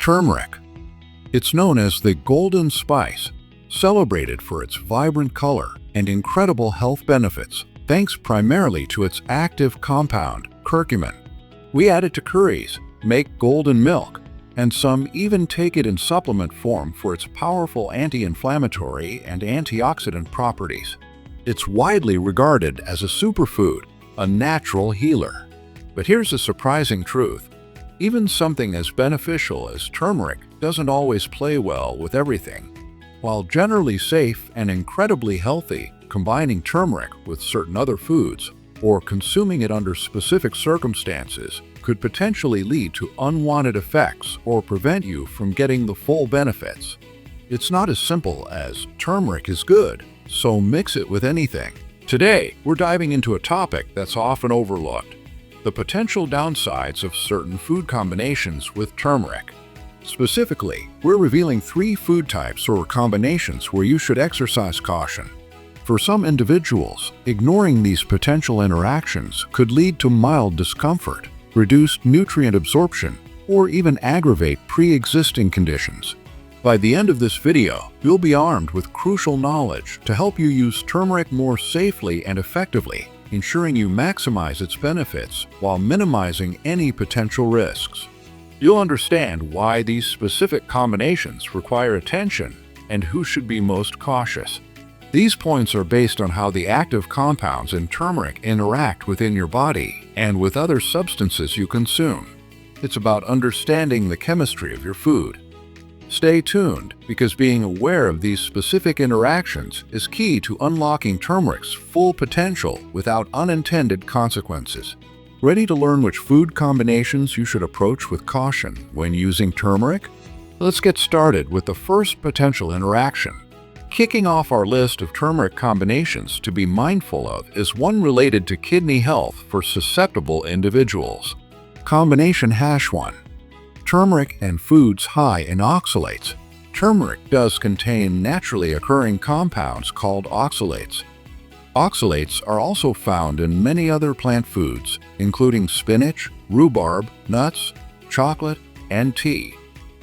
Turmeric. It's known as the golden spice, celebrated for its vibrant color and incredible health benefits, thanks primarily to its active compound, curcumin. We add it to curries, make golden milk, and some even take it in supplement form for its powerful anti-inflammatory and antioxidant properties. It's widely regarded as a superfood, a natural healer. But here's a surprising truth. Even something as beneficial as turmeric doesn't always play well with everything. While generally safe and incredibly healthy, combining turmeric with certain other foods or consuming it under specific circumstances could potentially lead to unwanted effects or prevent you from getting the full benefits. It's not as simple as turmeric is good, so mix it with anything. Today, we're diving into a topic that's often overlooked: the potential downsides of certain food combinations with turmeric. Specifically, we're revealing 3 food types or combinations where you should exercise caution. For some individuals, ignoring these potential interactions could lead to mild discomfort, reduced nutrient absorption, or even aggravate pre-existing conditions. By the end of this video, you'll be armed with crucial knowledge to help you use turmeric more safely and effectively, ensuring you maximize its benefits while minimizing any potential risks. You'll understand why these specific combinations require attention and who should be most cautious. These points are based on how the active compounds in turmeric interact within your body and with other substances you consume. It's about understanding the chemistry of your food. Stay tuned, because being aware of these specific interactions is key to unlocking turmeric's full potential without unintended consequences. Ready to learn which food combinations you should approach with caution when using turmeric? Let's get started with the first potential interaction. Kicking off our list of turmeric combinations to be mindful of is one related to kidney health for susceptible individuals. Combination #1. Turmeric and foods high in oxalates. Turmeric does contain naturally occurring compounds called oxalates. Oxalates are also found in many other plant foods, including spinach, rhubarb, nuts, chocolate, and tea.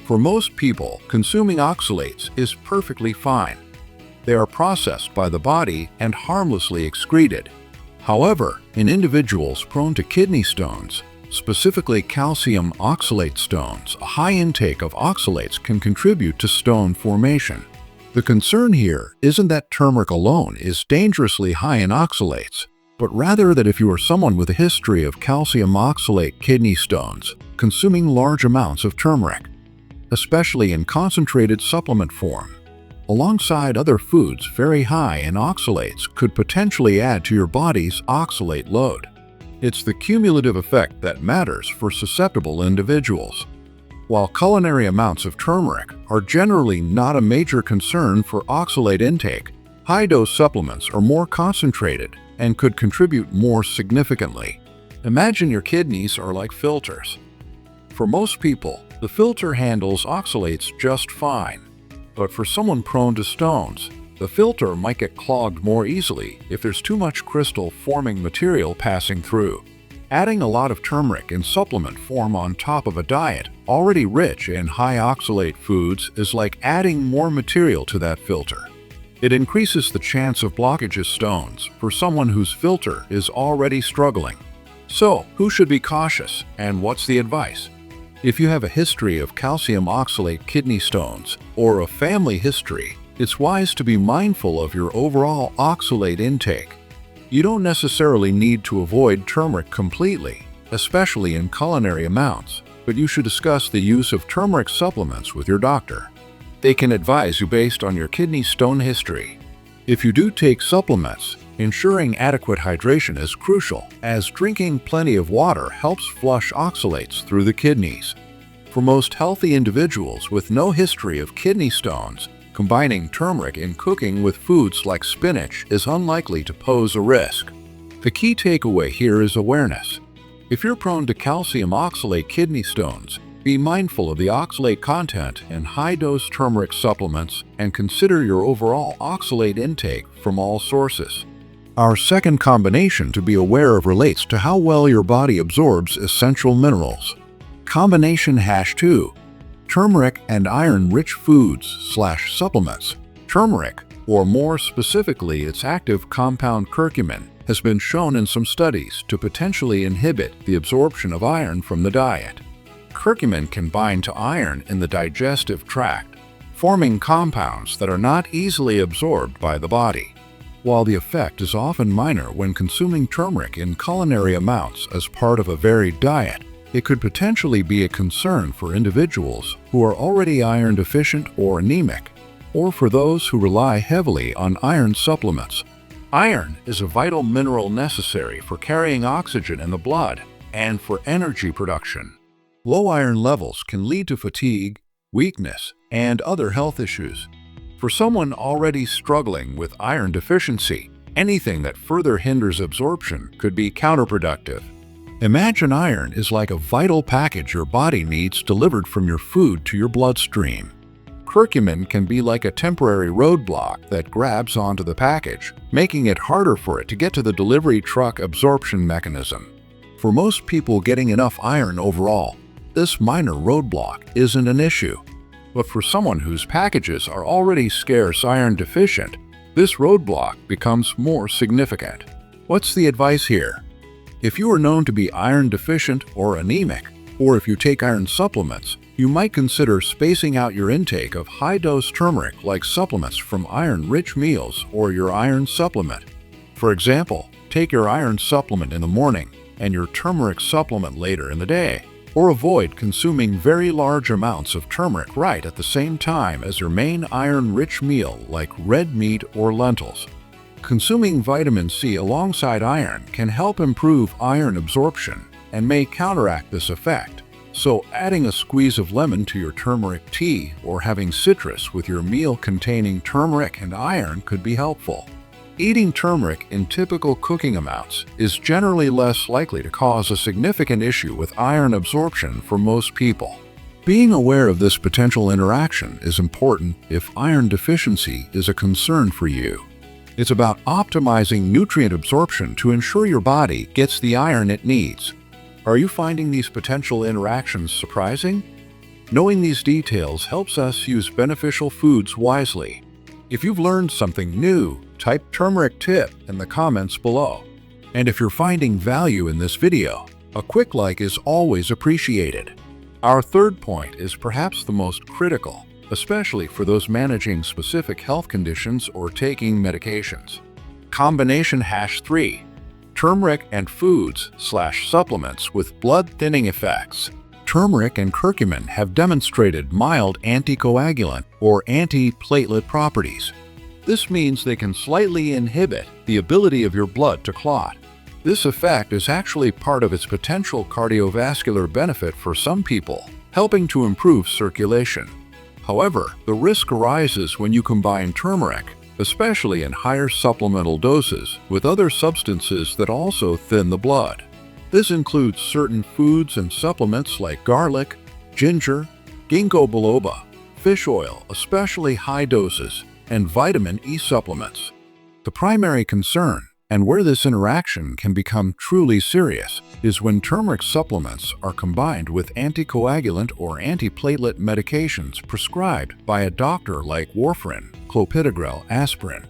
For most people, consuming oxalates is perfectly fine. They are processed by the body and harmlessly excreted. However, in individuals prone to kidney stones, specifically calcium oxalate stones, a high intake of oxalates can contribute to stone formation. The concern here isn't that turmeric alone is dangerously high in oxalates, but rather that if you are someone with a history of calcium oxalate kidney stones, consuming large amounts of turmeric, especially in concentrated supplement form, alongside other foods very high in oxalates, could potentially add to your body's oxalate load. It's the cumulative effect that matters for susceptible individuals. While culinary amounts of turmeric are generally not a major concern for oxalate intake, high-dose supplements are more concentrated and could contribute more significantly. Imagine your kidneys are like filters. For most people, the filter handles oxalates just fine. But for someone prone to stones, the filter might get clogged more easily if there's too much crystal-forming material passing through. Adding a lot of turmeric in supplement form on top of a diet already rich in high oxalate foods is like adding more material to that filter. It increases the chance of blockages stones for someone whose filter is already struggling. So, who should be cautious, and what's the advice? If you have a history of calcium oxalate kidney stones or a family history, it's wise to be mindful of your overall oxalate intake. You don't necessarily need to avoid turmeric completely, especially in culinary amounts, but you should discuss the use of turmeric supplements with your doctor. They can advise you based on your kidney stone history. If you do take supplements, ensuring adequate hydration is crucial, as drinking plenty of water helps flush oxalates through the kidneys. For most healthy individuals with no history of kidney stones, combining turmeric in cooking with foods like spinach is unlikely to pose a risk. The key takeaway here is awareness. If you're prone to calcium oxalate kidney stones, be mindful of the oxalate content in high-dose turmeric supplements and consider your overall oxalate intake from all sources. Our second combination to be aware of relates to how well your body absorbs essential minerals. Combination #2. Turmeric and iron-rich foods/supplements. Turmeric, or more specifically its active compound curcumin, has been shown in some studies to potentially inhibit the absorption of iron from the diet. Curcumin can bind to iron in the digestive tract, forming compounds that are not easily absorbed by the body. While the effect is often minor when consuming turmeric in culinary amounts as part of a varied diet, it could potentially be a concern for individuals who are already iron deficient or anemic, or for those who rely heavily on iron supplements. Iron is a vital mineral necessary for carrying oxygen in the blood and for energy production. Low iron levels can lead to fatigue, weakness, and other health issues. For someone already struggling with iron deficiency, anything that further hinders absorption could be counterproductive. Imagine iron is like a vital package your body needs delivered from your food to your bloodstream. Curcumin can be like a temporary roadblock that grabs onto the package, making it harder for it to get to the delivery truck absorption mechanism. For most people getting enough iron overall, this minor roadblock isn't an issue. But for someone whose packages are already scarce iron deficient, this roadblock becomes more significant. What's the advice here? If you are known to be iron deficient or anemic, or if you take iron supplements, you might consider spacing out your intake of high-dose turmeric-like supplements from iron-rich meals or your iron supplement. For example, take your iron supplement in the morning and your turmeric supplement later in the day, or avoid consuming very large amounts of turmeric right at the same time as your main iron-rich meal like red meat or lentils. Consuming vitamin C alongside iron can help improve iron absorption and may counteract this effect, so adding a squeeze of lemon to your turmeric tea or having citrus with your meal containing turmeric and iron could be helpful. Eating turmeric in typical cooking amounts is generally less likely to cause a significant issue with iron absorption for most people. Being aware of this potential interaction is important if iron deficiency is a concern for you. It's about optimizing nutrient absorption to ensure your body gets the iron it needs. Are you finding these potential interactions surprising? Knowing these details helps us use beneficial foods wisely. If you've learned something new, type turmeric tip in the comments below. And if you're finding value in this video, a quick like is always appreciated. Our third point is perhaps the most critical, especially for those managing specific health conditions or taking medications. Combination #3. Turmeric and foods/supplements with blood-thinning effects. Turmeric and curcumin have demonstrated mild anticoagulant or antiplatelet properties. This means they can slightly inhibit the ability of your blood to clot. This effect is actually part of its potential cardiovascular benefit for some people, helping to improve circulation. However, the risk arises when you combine turmeric, especially in higher supplemental doses, with other substances that also thin the blood. This includes certain foods and supplements like garlic, ginger, ginkgo biloba, fish oil, especially high doses, and vitamin E supplements. The primary concern, and where this interaction can become truly serious, is when turmeric supplements are combined with anticoagulant or antiplatelet medications prescribed by a doctor like warfarin, clopidogrel, aspirin.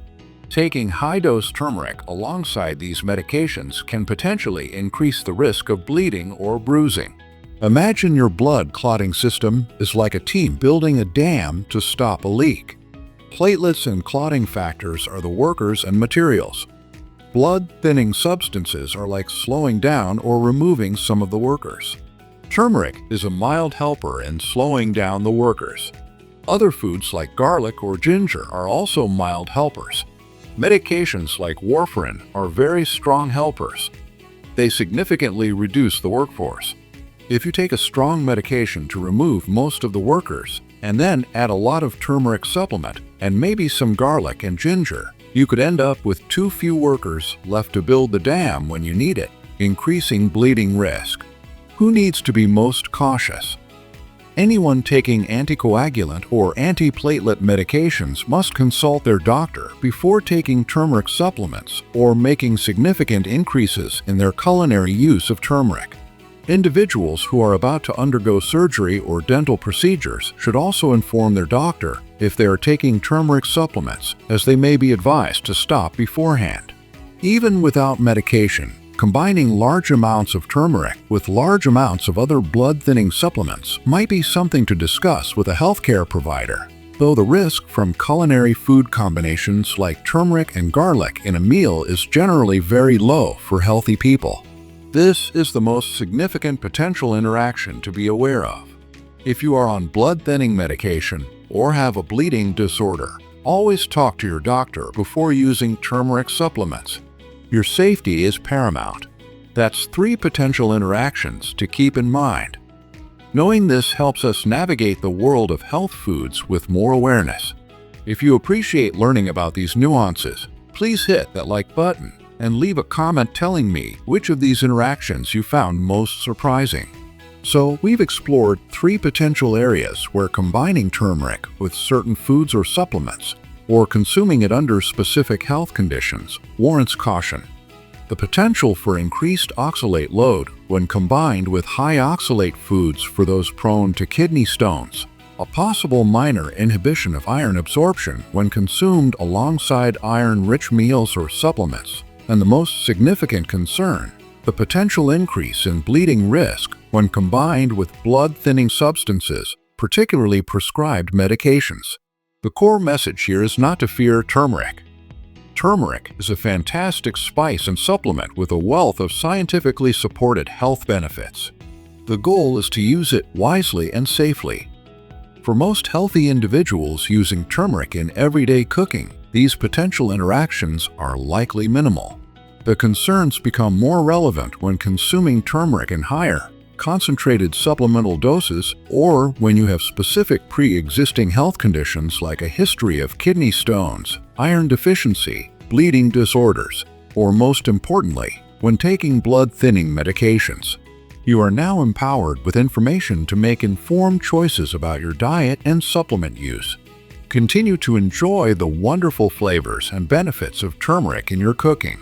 Taking high-dose turmeric alongside these medications can potentially increase the risk of bleeding or bruising. Imagine your blood clotting system is like a team building a dam to stop a leak. Platelets and clotting factors are the workers and materials. Blood-thinning substances are like slowing down or removing some of the workers. Turmeric is a mild helper in slowing down the workers. Other foods like garlic or ginger are also mild helpers. Medications like warfarin are very strong helpers. They significantly reduce the workforce. If you take a strong medication to remove most of the workers, and then add a lot of turmeric supplement and maybe some garlic and ginger, you could end up with too few workers left to build the dam when you need it, increasing bleeding risk. Who needs to be most cautious? Anyone taking anticoagulant or antiplatelet medications must consult their doctor before taking turmeric supplements or making significant increases in their culinary use of turmeric. Individuals who are about to undergo surgery or dental procedures should also inform their doctor if they are taking turmeric supplements, as they may be advised to stop beforehand. Even without medication, combining large amounts of turmeric with large amounts of other blood-thinning supplements might be something to discuss with a healthcare provider, though the risk from culinary food combinations like turmeric and garlic in a meal is generally very low for healthy people. This is the most significant potential interaction to be aware of. If you are on blood-thinning medication or have a bleeding disorder, always talk to your doctor before using turmeric supplements. Your safety is paramount. That's 3 potential interactions to keep in mind. Knowing this helps us navigate the world of health foods with more awareness. If you appreciate learning about these nuances, please hit that like button and leave a comment telling me which of these interactions you found most surprising. So, we've explored 3 potential areas where combining turmeric with certain foods or supplements, or consuming it under specific health conditions, warrants caution. The potential for increased oxalate load when combined with high oxalate foods for those prone to kidney stones, a possible minor inhibition of iron absorption when consumed alongside iron-rich meals or supplements, and the most significant concern, the potential increase in bleeding risk when combined with blood-thinning substances, particularly prescribed medications. The core message here is not to fear turmeric. Turmeric is a fantastic spice and supplement with a wealth of scientifically supported health benefits. The goal is to use it wisely and safely. For most healthy individuals using turmeric in everyday cooking, these potential interactions are likely minimal. The concerns become more relevant when consuming turmeric in higher, concentrated supplemental doses, or when you have specific pre-existing health conditions like a history of kidney stones, iron deficiency, bleeding disorders, or most importantly, when taking blood-thinning medications. You are now empowered with information to make informed choices about your diet and supplement use. Continue to enjoy the wonderful flavors and benefits of turmeric in your cooking.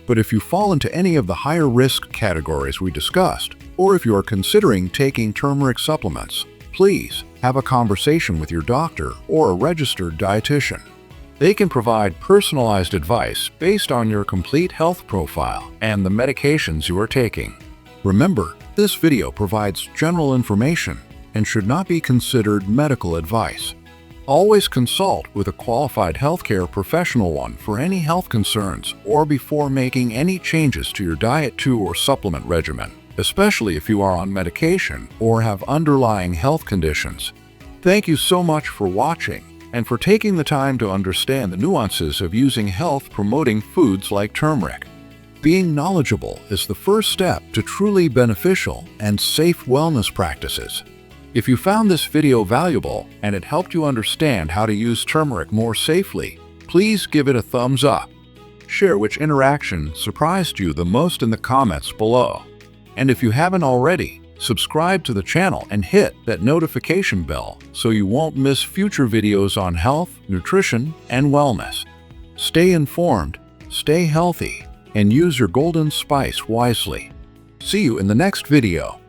But if you fall into any of the higher risk categories we discussed, or if you are considering taking turmeric supplements, please have a conversation with your doctor or a registered dietitian. They can provide personalized advice based on your complete health profile and the medications you are taking. Remember, this video provides general information and should not be considered medical advice. Always consult with a qualified healthcare professional for any health concerns or before making any changes to your diet or supplement regimen, especially if you are on medication or have underlying health conditions. Thank you so much for watching and for taking the time to understand the nuances of using health-promoting foods like turmeric. Being knowledgeable is the first step to truly beneficial and safe wellness practices. If you found this video valuable and it helped you understand how to use turmeric more safely, please give it a thumbs up. Share which interaction surprised you the most in the comments below. And if you haven't already, subscribe to the channel and hit that notification bell so you won't miss future videos on health, nutrition, and wellness. Stay informed, stay healthy, and use your golden spice wisely. See you in the next video.